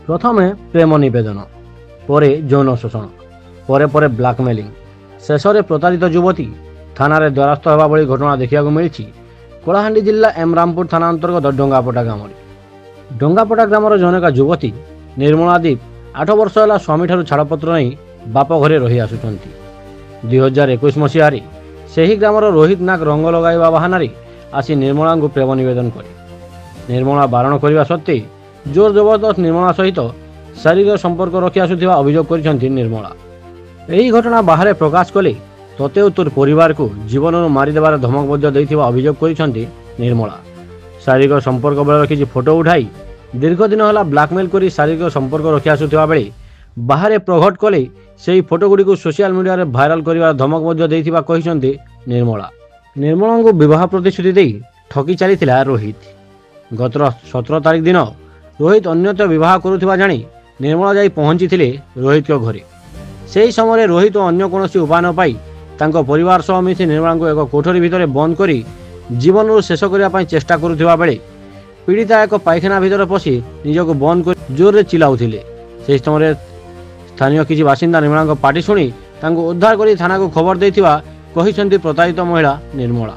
प्रथमे प्रेम नवेदन पर यौन शोषण पर ब्लाकमेलिंग शेष में प्रतारित युवती थाना द्वारस्थ होगा भली घटना देखा मिली कलाहांडी जिला एमरामपुर थाना अंतर्गत डंगापटा ग्राम। डंगापटा ग्रामर जनक युवती निर्मला दीप 8 वर्ष है स्वामी ठारू छाड़पत्र नहीं बाप घरे रही आसुंच। 2021 मसीह से ही ग्रामर रोहित नाग रंग लगाइबा बहाना आसी निर्मला को प्रेम नवेदन करे। निर्मला बारण करने सत्वे जोर जबरदस्त निर्मला सहित शारीरिक संपर्क रखी आसुवा अभियोग कर निर्मला। यही घटना बाहर प्रकाश कले तोते तोर परिवार को जीवन मारिदेवार धमक अभियोग कर निर्मला। शारीरिक संपर्क बेले किसी फोटो उठाई दीर्घ दिन है ब्लाकमेल कर शारीरिक संपर्क रखी आसुवा बेले बाहर प्रकट कले से फोटो गुड़ी को सोशल मीडिया रे भाइराल कर धमक निर्मला। निर्मला को विवाह प्रतिश्रुति दे ठकी चली रोहित। गत 17 तारीख दिन रोहित अन्यत्र विवाह करुवा जानी निर्मला जाई पहुंची रोहित के घरे। से ही समय रोहित अन्य कौन उपाय न पाई तांको परिवार सह मिसी निर्मला को एक कोठरी भितर बंद करी जीवन शेष करने चेष्टा करुवा बेले पीड़िता एक पायखाना भितर पशि निजक बंद कर जोर से चिल्लाउथिले। से समय स्थानीय किसी बासिंदा निर्मला पार्टी शुणी तांको उद्धार कर थाना को खबर देथिबा कहिसंती प्रतारित महिला निर्मला।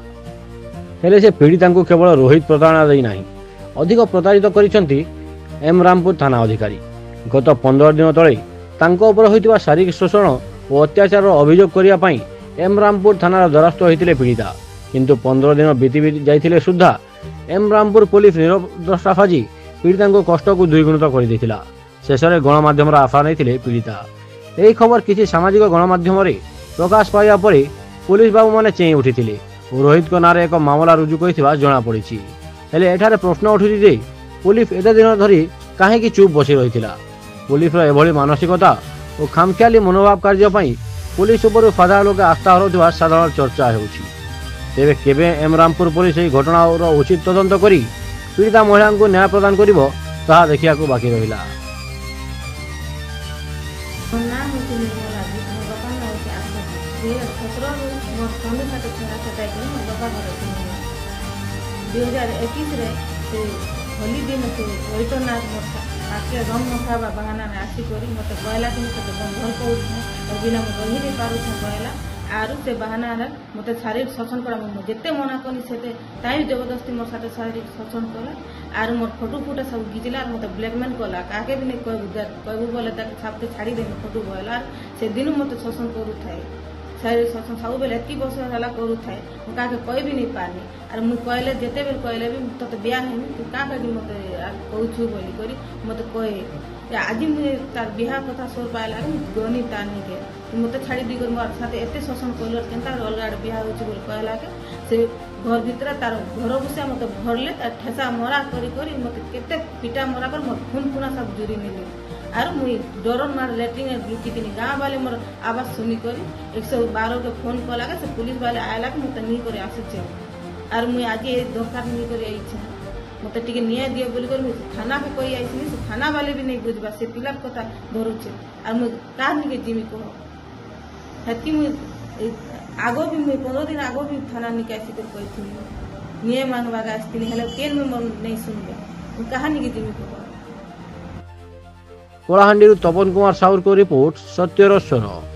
हेले से पीड़िता को केवल रोहित प्रताड़ना देई नाही अधिक प्रतारित करिसंती एमरामपुर थाना अधिकारी। गत 15 दिन तले तांको उपर होइतिबा शारीरिक शोषण और अत्याचार अभियोग करिया पई एमरामपुर थाना द्वारस्थ होइतिले पीड़िता। किंतु 15 दिन बीती जाइतिले सुद्धा एमरामपुर पुलिस निरवद्रष्टा साजी पीड़िता को कष्ट को द्विगुणित कर देथिला। शेष में गणमाध्यम आश्रय नहीं पीड़िता। यही खबर किसी सामाजिक गणमाध्यम प्रकाश पाइबा पर पुलिस बाबू मैंने चेई उठी रोहित को नारे एक मामला रुजु कर जना पड़ी। हेले एठारे प्रश्न उठुची जे पुलिस एते दिन धरी कहीं चुप बसी रही। पुलिस एभली मानसिकता और खामखियाली मनोभाव कार्य पुलिस उपर साधारण लोक आस्था हरउथिबा साधारण चर्चा होउछि। तेबे केबे एमरामपुर पुलिस यह घटनार उचित तदंत करी पीड़िता महिला को न्याय प्रदान करिबो ताहा देखिया बाकी रहिला। होली दिन से रोहित नाथ आके रंग नखावा बहाना आसिक मत कहला कि भल पाऊँ और बिना रही नहीं पारू कहला आरु से बहाना मत शारीरिक शोषण करा जिते मना कनी से टाइम जबरदस्ती मोर साथ शारीरिक शोषण कला आर मोर फोटो फुटा सब घिचला मत ब्लैकमेल कला काके भी नहीं कहबू बोले छापते छाड़ी दे फोटो कहला से दिन मत शोषण करू थाए शारीरिक शोषण सब बेले एति वर्ष है करू थाए काके कह भी नहीं पारनी आर मुझे कहले जिते बेल कहले भी तोते बिया है तू क्या मत कहूँ बोली करी मत कहे आज मुझे तार बिहा कथा सोर पाला गनी तार नहीं के मत छाड़ी दी मोर साथ एत शोषण कल के अलग आड़े बिहा हो कहला के से घर भितर तार घर बसिया मत भरले तार ठेसा मरा करी मत केते पिटा मरा कर मत खून खुना सब जुरी मिले आर मुई डर मार लेट्रिन लुकी गाँ वाले मोर आवाज सुनी कर 112 के फोन कला से पुलिस वाले आयला के मत नहीं कर आसुचे आर मुई आज दरकार नहीं कर मत टे न्याय दिए बोली कर थाना के कही आई से थाना वाले भी नहीं बुझबा से पिलार कथा धरुचे आर मुई का नहीं जिमी कह हेती मुई आगो भी मुई 15 दिन आगो भी थाना निकासी कर कही न्याय मांगवा आसती हेले केन में मन नहीं सुनबे कहा नहीं जिमी कह। कलाहांडी तपन कुमार साउर को रिपोर्ट सत्यर स्वर।